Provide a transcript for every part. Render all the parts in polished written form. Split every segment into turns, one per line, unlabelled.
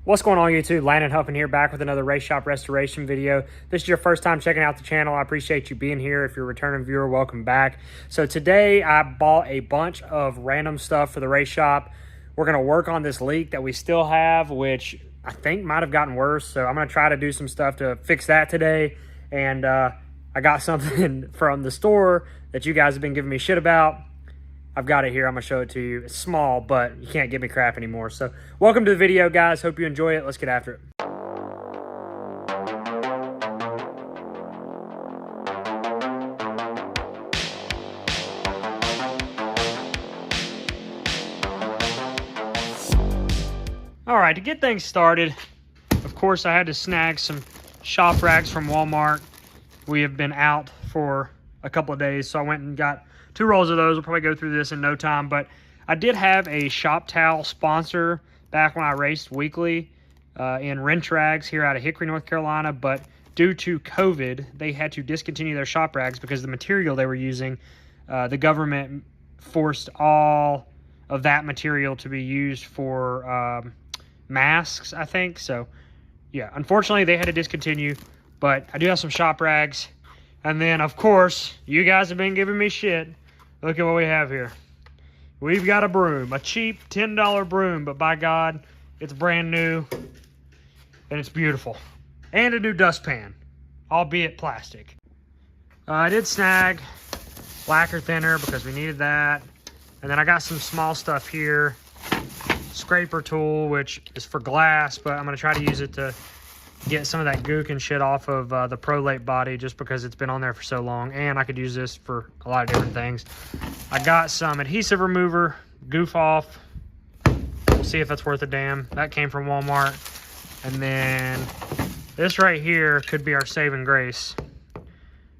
What's going on YouTube? Landon Huffman here, back with another race shop restoration video. If this is your first time checking out the channel, I appreciate you being here. If you're a returning viewer, welcome back. So today I bought a bunch of random stuff for the race shop. We're going to work on this leak that we still have, which I think might have gotten worse. So I'm going to try to do some stuff to fix that today. And I got something from the store that you guys have been giving me shit about. I've got it here. I'm going to show it to you. It's small, but you can't give me crap anymore. So welcome to the video, guys. Hope you enjoy it. Let's get after it. All right, to get things started, of course, I had to snag some shop racks from Walmart. We have been out for a couple of days, so I went and got 2 rolls of those. We'll probably go through this in no time, but I did have a shop towel sponsor back when I raced weekly in Wrench Rags here out of Hickory, North Carolina, but due to COVID, they had to discontinue their shop rags because the material they were using, the government forced all of that material to be used for masks, I think. So yeah, unfortunately they had to discontinue, but I do have some shop rags. And then of course, you guys have been giving me shit. Look at what we have here. We've got a broom, a cheap $10 broom, but by God, it's brand new and it's beautiful. And a new dustpan, albeit plastic. I did snag lacquer thinner because we needed that. And then I got some small stuff here. Scraper tool, which is for glass, but I'm gonna try to use it to get some of that gook and shit off of the prolate body just because it's been on there for so long, and I could use this for a lot of different things. I got some adhesive remover, goof off. We'll see if that's worth a damn. That came from Walmart. And then this right here could be our saving grace.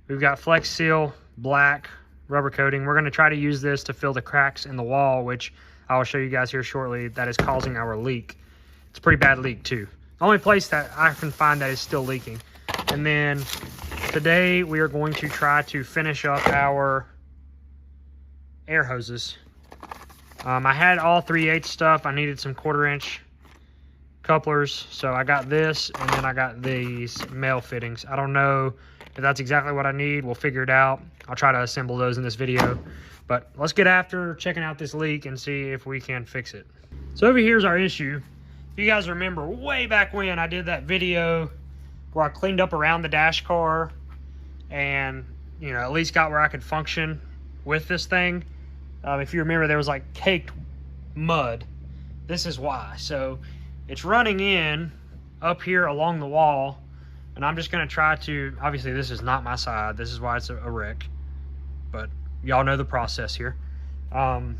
We've got Flex Seal black rubber coating. We're gonna try to use this to fill the cracks in the wall, which I will show you guys here shortly, that is causing our leak. It's a pretty bad leak too. The only place that I can find that is still leaking. And then today we are going to try to finish up our air hoses. I had all 3/8 stuff. I needed some 1/4-inch couplers. So I got this, and then I got these male fittings. I don't know if that's exactly what I need. We'll figure it out. I'll try to assemble those in this video. But let's get after checking out this leak and see if we can fix it. So over here's our issue. If you guys remember way back when I did that video where I cleaned up around the dash car and, you know, at least got where I could function with this thing. If you remember, there was like caked mud. This is why. So it's running in up here along the wall, and I'm just going to try to, obviously this is not my side. This is why it's a wreck, but y'all know the process here. I'm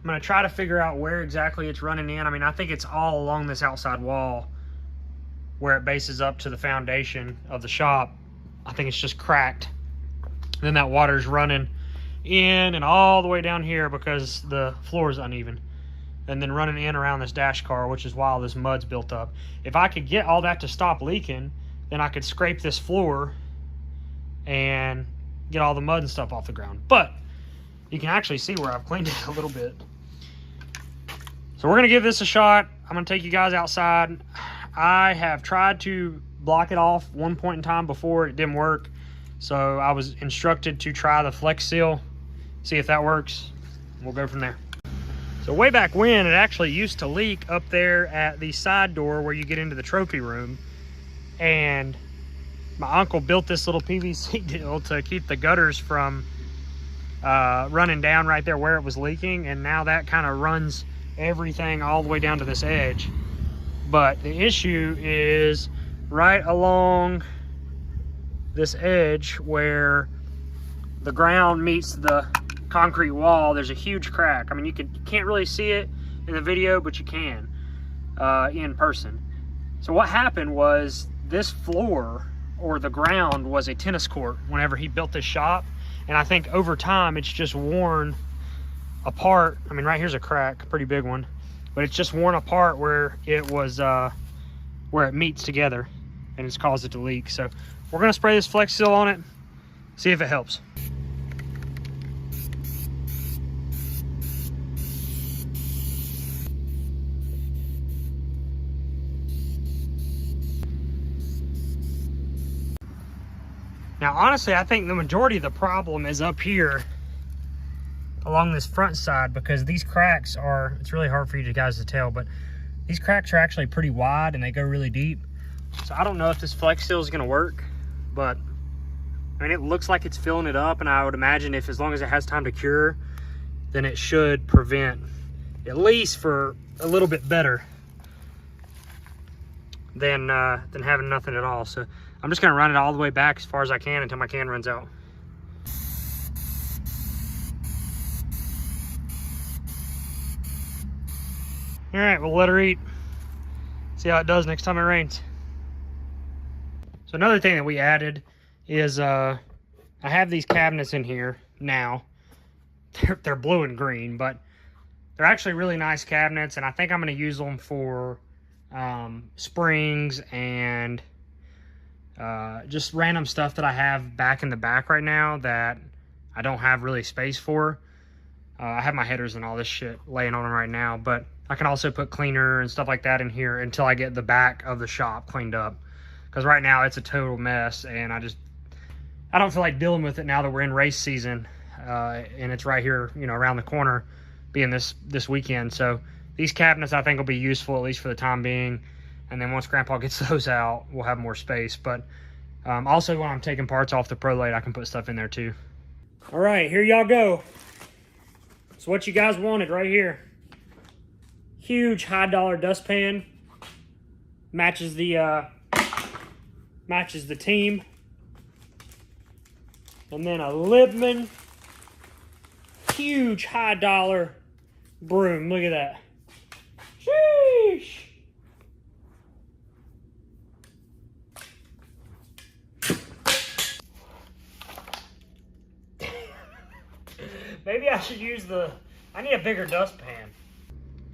going to try to figure out where exactly it's running in. I mean, I think it's all along this outside wall where it bases up to the foundation of the shop. I think it's just cracked. And then that water's running in and all the way down here because the floor is uneven. And then running in around this dash car, which is why all this mud's built up. If I could get all that to stop leaking, then I could scrape this floor and get all the mud and stuff off the ground. But you can actually see where I've cleaned it a little bit. So we're gonna give this a shot. I'm gonna take you guys outside. I have tried to block it off one point in time before. It didn't work. So I was instructed to try the Flex Seal, see if that works. We'll go from there. So way back when, it actually used to leak up there at the side door where you get into the trophy room. And my uncle built this little PVC deal to keep the gutters from running down right there where it was leaking, and now that kind of runs everything all the way down to this edge. But the issue is right along this edge where the ground meets the concrete wall, there's a huge crack. I mean, you can't really see it in the video, but you can in person. So what happened was this floor, or the ground, was a tennis court whenever he built this shop. And I think over time, it's just worn apart. I mean, right here's a crack, a pretty big one, but it's just worn apart where it was, where it meets together, and it's caused it to leak. So we're gonna spray this Flex Seal on it, see if it helps. Now, honestly, I think the majority of the problem is up here along this front side, because these cracks are, it's really hard for you guys to tell, but these cracks are actually pretty wide and they go really deep. So I don't know if this flex seal is going to work, but I mean, it looks like it's filling it up, and I would imagine if, as long as it has time to cure, then it should prevent, at least for a little bit better than having nothing at all. So I'm just gonna run it all the way back as far as I can until my can runs out. All right, we'll let her eat. See how it does next time it rains. So another thing that we added is I have these cabinets in here now. They're blue and green, but they're actually really nice cabinets, and I think I'm going to use them for springs and just random stuff that I have back in the back right now that I don't have really space for. I have my headers and all this shit laying on them right now, but I can also put cleaner and stuff like that in here until I get the back of the shop cleaned up, because right now it's a total mess, and I don't feel like dealing with it now that we're in race season, and it's right here, you know, around the corner, being this weekend. So these cabinets I think will be useful, at least for the time being, and then once Grandpa gets those out, we'll have more space. But also when I'm taking parts off the ProLate, I can put stuff in there too. All right, here y'all go. It's what you guys wanted right here. Huge high dollar dustpan, matches the team. And then a Liebman huge high dollar broom. Look at that. Sheesh. Maybe I should use I need a bigger dustpan.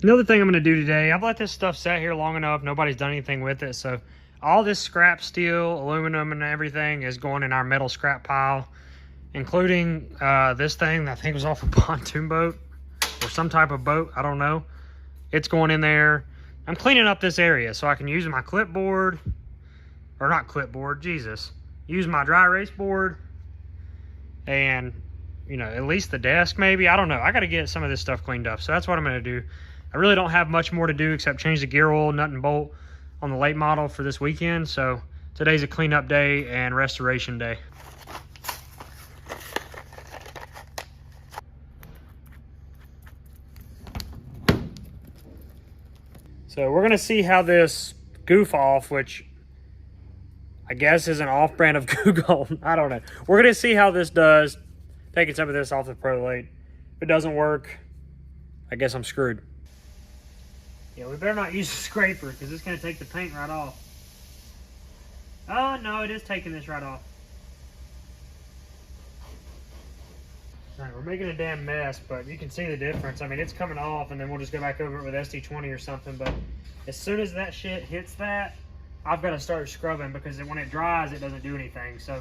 Another thing I'm going to do today, I've let this stuff sit here long enough. Nobody's done anything with it. So all this scrap steel, aluminum, and everything is going in our metal scrap pile, including this thing that I think was off a pontoon boat or some type of boat. I don't know. It's going in there. I'm cleaning up this area so I can use my clipboard, or not clipboard, Jesus. Use my dry erase board and, you know, at least the desk maybe. I don't know. I got to get some of this stuff cleaned up. So that's what I'm going to do. I really don't have much more to do except change the gear oil, nut and bolt on the late model for this weekend. So today's a cleanup day and restoration day. So we're going to see how this goof off, which I guess is an off-brand of Google. I don't know. We're going to see how this does, taking some of this off the ProLate. If it doesn't work, I guess I'm screwed. Yeah, we better not use a scraper because it's going to take the paint right off. Oh, no, it is taking this right off. All right, we're making a damn mess, but you can see the difference. I mean, it's coming off, and then we'll just go back over it with SD20 or something. But as soon as that shit hits that, I've got to start scrubbing, because when it dries, it doesn't do anything. So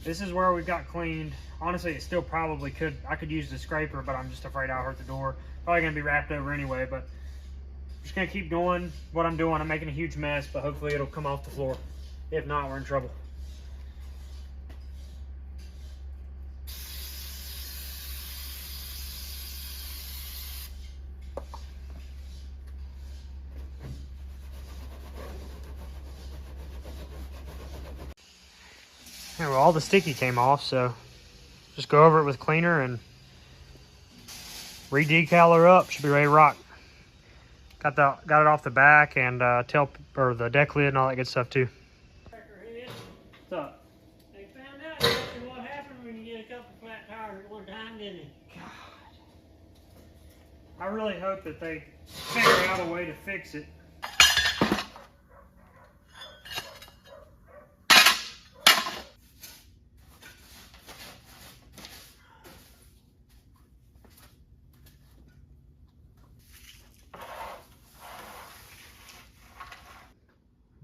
this is where we've got cleaned. Honestly, it still probably could. I could use the scraper, but I'm just afraid I'll hurt the door. Probably going to be wrapped over anyway, but I'm just going to keep doing what I'm doing. I'm making a huge mess, but hopefully it'll come off the floor. If not, we're in trouble. Yeah, well, all the sticky came off, so just go over it with cleaner and re-decal her up. Should be ready to rock. Got it off the back and the deck lid and all that good stuff too. What's up?
They found out exactly what happened when you get a couple flat tires at one time, didn't they?
God. I really hope that they figure out a way to fix it.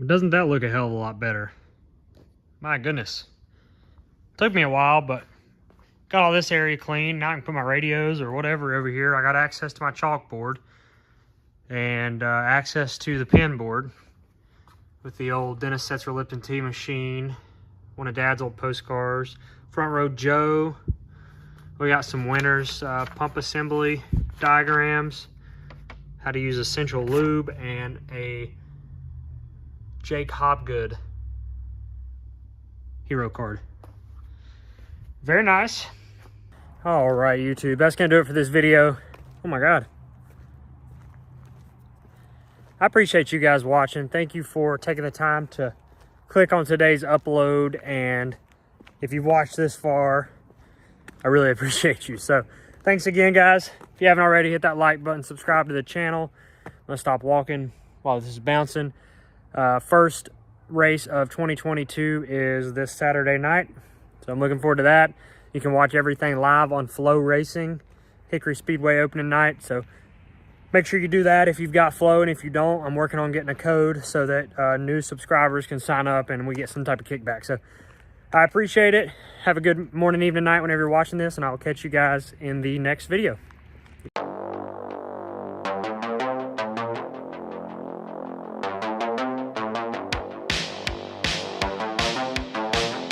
Doesn't that look a hell of a lot better? My goodness. Took me a while, but got all this area clean. Now I can put my radios or whatever over here. I got access to my chalkboard and access to the pen board with the old Dennis Setzer Lipton T machine one of Dad's old postcards. Front row Joe. We got some winners, pump assembly diagrams, how to use essential lube, and a Jake Hopgood hero card. Very nice. All right, YouTube, that's gonna do it for this video. Oh my God. I appreciate you guys watching. Thank you for taking the time to click on today's upload. And if you've watched this far, I really appreciate you. So thanks again, guys. If you haven't already, hit that like button, subscribe to the channel. I'm gonna stop walking while this is bouncing. First race of 2022 is this Saturday night. So I'm looking forward to that. You can watch everything live on Flow Racing, Hickory Speedway opening night. So make sure you do that if you've got Flow, and if you don't, I'm working on getting a code so that new subscribers can sign up and we get some type of kickback. So I appreciate it. Have a good morning, evening, night whenever you're watching this, and I will catch you guys in the next video.